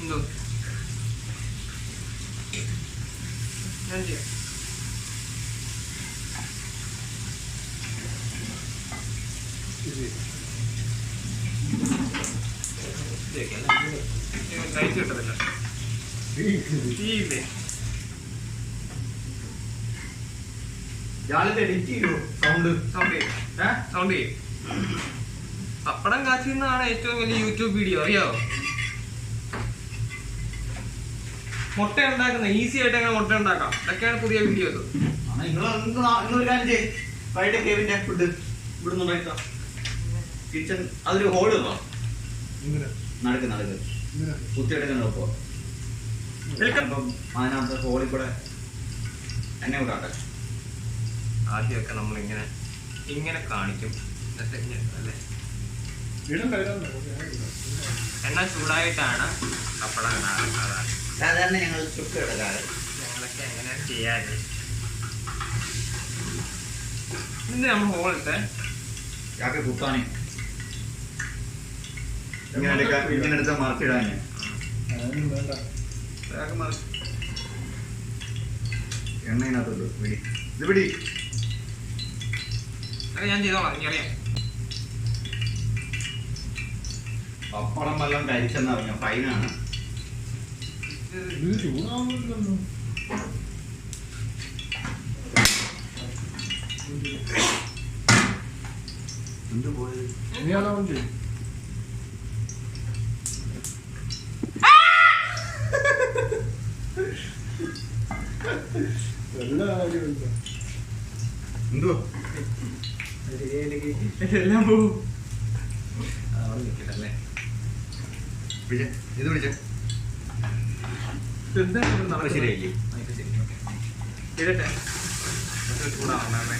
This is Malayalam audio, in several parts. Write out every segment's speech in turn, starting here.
എന്തോ ഞാൻ ചെയ്യാം. ലൈറ്റ് കിട്ടത്തില്ല. സൗണ്ട് ചെയ്യും. പപ്പടം കാച്ചുന്നതാണ് ഏറ്റവും വലിയ യൂട്യൂബ് വീഡിയോ, അറിയാവോ? മുട്ട ഉണ്ടാക്കുന്ന ഈസി ആയിട്ട് എങ്ങനെ മുട്ട ഉണ്ടാക്കാം, ഇതൊക്കെയാണ് പുതിയ വീഡിയോസ്. കിച്ചൺ അതൊരു ഹോൾ ഇടോ, നടക്ക് നടക്ക് കുത്തിയെടുക്കുന്നപ്പോ അതിനകത്ത് ഹോളിൽ കൂടെ എന്നെ കൂടാട്ടെ. ആദ്യമൊക്കെ നമ്മൾ ഇങ്ങനെ ഇങ്ങനെ കാണിക്കും, അല്ലേ? എണ്ണ ചൂടായിട്ടാണ് പപ്പടം ഇടാറ്. സാധാരണ ഞങ്ങൾ ചുക്ക് ഇടക്കാറ്. ഞങ്ങളൊക്കെ എങ്ങനെ ചെയ്യാറ്. ഇന്ന് നമ്മൾ ഹോളിട്ട് ചാക്ക് കുത്താനേ ഇങ്ങനെ എടുത്ത മറച്ചിടാനേ എണ്ണയിനകത്തോട്ട് പിടി ഇത് പിടി. അത് ഞാൻ ചെയ്തോളാം, എനിക്കറിയാം. പപ്പടം വല്ലതും കരിച്ചെന്നാ പറഞ്ഞ ഫൈനാണ്. എന്ത് പോയത് എന്തോ എല്ലാം പോവും. അവിടെ നിൽക്കട്ടല്ലേ, ഇത് പിടിച്ചേ ശരിയായില്ലേ? ഇടട്ടെ, ചൂടാവണേ.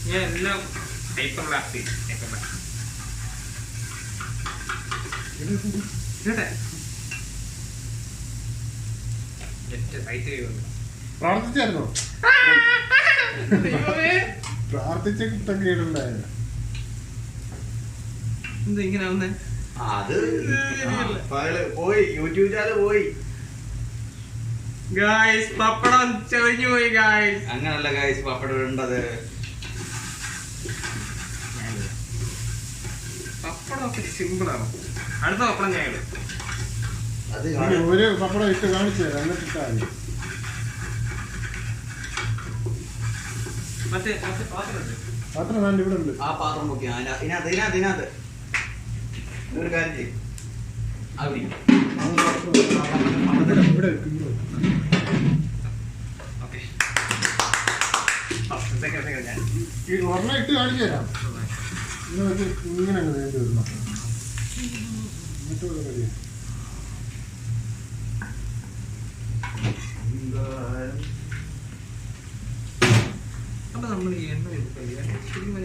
ഞാൻ എല്ലാം പേപ്പർ റാപ്പ് ചെയ്യും. ഇടട്ടെ, പ്രാർത്ഥിച്ചായിരുന്നോ? പ്രാർത്ഥിച്ച കുട്ടൊക്കെ ഇടണ്ടായിരുന്നു. എന്താ ഇങ്ങനെ ആവുന്നേ? അത് പോയി യൂട്യൂബ് ചാനൽ പോയി. ഗായ്സ് പപ്പടം ചെറിഞ്ഞു പോയി ഗായ്സ്. അങ്ങനല്ല ഗായ്സ് പപ്പടം ഇടേണ്ടത്. പപ്പടം ഒക്കെ സിമ്പിളാണ്. അടുത്ത പപ്പടം ഞാൻ ഇടും. ഒരു പപ്പടം ഇട്ട് കാണിച്ചു തരാം, എന്നിട്ടിട്ടാ മറ്റേ പാത്രം വേണ്ട ഇവിടെ ഉണ്ട്. ആ പാത്രം പൊക്കി ഇതിനകത്ത് ഒരു കാര്യം ചെയ്യും. ഇവിടെ ഒരെണ്ണം ഇട്ട് കാണിച്ചു തരാം. ഇങ്ങനെ വേണ്ടി വരണം. അപ്പൊ നമ്മൾ ഈ എണ്ണ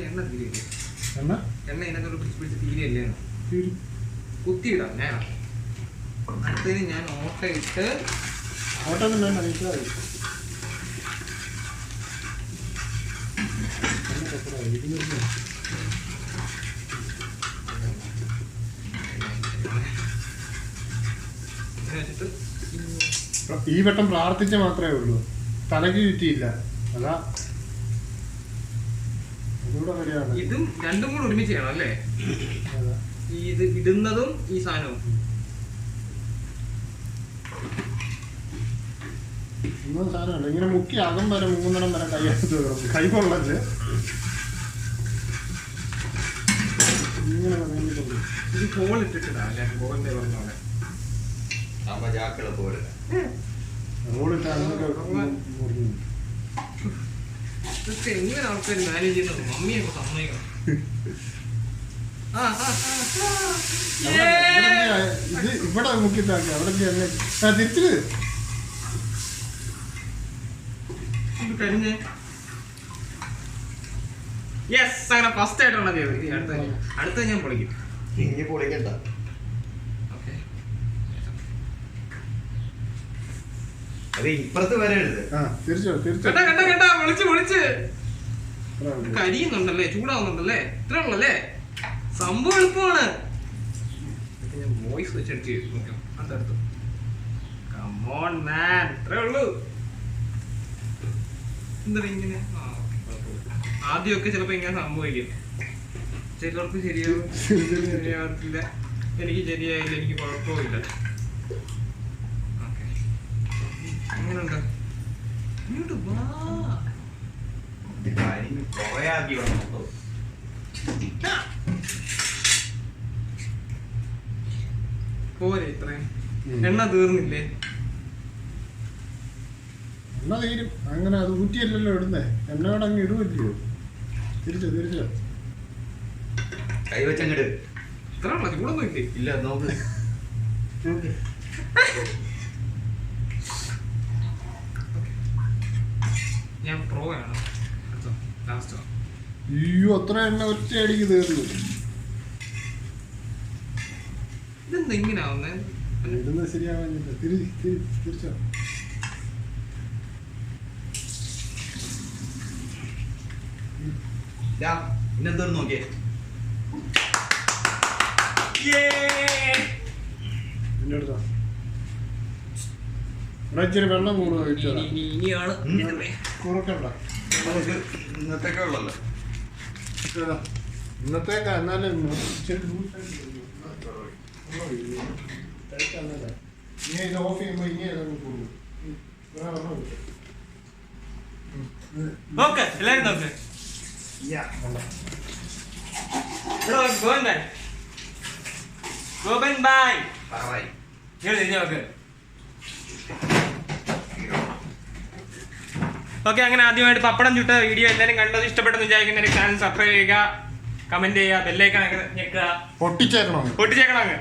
എണ്ണ തീരില്ലേ? എണ്ണ ഇതിനകത്തോട് പിടിച്ച് തീരല്ലേ? കുത്തിയിടാം. ഞാൻ അടുത്തതിന് ഞാൻ ഓട്ട ഇട്ട് ഓട്ടൊന്നും വേണ്ട, ഈ വട്ടം പ്രാർത്ഥിച്ച മാത്രമേ ഉള്ളൂ, തലക്ക് ചുറ്റിയില്ല. അതാ ഇതും രണ്ടും കൂടെ ഒരുമിച്ച് ചെയ്യണം അല്ലേ? ഇത് ഇടുന്നതും ഈ സാധനവും സാധനമല്ല. ഇങ്ങനെ മുക്കി അകം വരെ 3 വരെ കൈ കൈകൊള്ളല് ഇങ്ങനെ ഇത് ഹോൾ ഇട്ടിട്ടാ അല്ലേ? ഹോളിന്റെ പറഞ്ഞ പോലെ ഇതൊക്കെ എങ്ങനെ ആൾക്കാർ മാനേജ് ചെയ്യുന്നത്? മമ്മിയൊക്കെ സമ്മതിക്കണം. ഇത് ഇവിടെ മുക്കിട്ടാക്കി അവിടെ തിരിച്ചു കഴിഞ്ഞേ. യെസ്, അങ്ങനെ ഫസ്റ്റ് ആയിട്ടാണ് ചെയ്തത്. അടുത്ത ഞാൻ പൊളിക്കും. ഇനി പൊളിക്കണ്ട. അത് ഇപ്പുറത്ത് വരരുത്. വിളിച്ച് കരിയുന്നുണ്ടല്ലേ, ചൂടാവുന്നുണ്ടല്ലേ, ഇത്ര ഉള്ളല്ലേ സംഭവം. എളുപ്പമാണ്. ഞാൻ വോയിസ് വെച്ചെടുത്ത് നോക്കാം. അതെടുത്തു. കമോൺ മാൻ, ഇത്രേ ഉള്ളൂ. എന്താ ഇങ്ങനെ? ആദ്യമൊക്കെ ചിലപ്പോ ഇങ്ങനെ സംഭവിക്കും. ചിലർക്ക് ശരിയാവത്തില്ല. എനിക്ക് ശരിയായില്ല, എനിക്ക് കുഴപ്പമില്ല. എങ്ങനെയുണ്ട്? ഇങ്ങോട്ട് വാ. പോരെ ഇത്രയും? എണ്ണ തീർന്നില്ലേ? എണ്ണ തീരും. അങ്ങനെ അത് ഊറ്റിയല്ലല്ലോ ഇടുന്നേ, എണ്ണയോടെ അങ്ങ് ഇടുവല്ലയോ. തിരിച്ചോ കൈവച്ചങ്ങട്. ഇത്ര ഉള്ള ചൂടൊന്നും ഇല്ലേ? ഇല്ല, നോക്ക്. ഞാൻ പ്രോ ആണ്. ലാസ്റ്റ് അയ്യോ, അത്ര എണ്ണ ഒറ്റയടിക്ക് തീർന്നു. ഇതെന്താ ഇങ്ങനെ ആവുന്നേ? ഇടുന്നത് ശരിയാവാഞ്ഞിട്ട് തിരിച്ചോ. ഇന്നെന്തോന്ന് നോക്കിയേ. ഇച്ചിരി വെള്ളം കൂടുതൽ ഒഴിച്ചോളാം. ഇനിയാണ് കുറക്കണ്ട. ഇന്നത്തേക്കേ ഉള്ളല്ലോ. ഇന്നത്തേക്കാ. എന്നാലും ഇനി ഇത് ഓഫ് ചെയ്യുമ്പോ ഇങ്ങനെ കൂടും. നോക്ക്, എല്ലാരും നോക്ക്. ഗോപൻ ബായ് നോക്ക്. ഓക്കെ, അങ്ങനെ ആദ്യമായിട്ട് പപ്പടം ചുട്ട വീഡിയോ എല്ലാവരും കണ്ടത് ഇഷ്ടപ്പെട്ടെന്ന് വിചാരിക്കുന്ന ചാനൽ സബ്സ്ക്രൈബ് ചെയ്യുക, കമന്റ് ചെയ്യുക, ബെല്ലൈക്കൺ ഞെക്കുക, പൊട്ടിച്ചേക്കണം അങ്ങ്.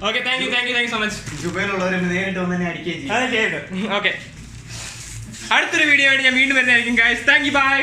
Okay, thank you so much. ജുബൈലുള്ളവരെ നേരിട്ട് വന്ന് തന്നെ അടിക്കുകയും ചെയ്യും. ഓക്കെ, അടുത്തൊരു വീഡിയോ ആയിട്ട് ഞാൻ വീണ്ടും വരുന്നതായിരിക്കും ഗൈസ്. Thank you, by.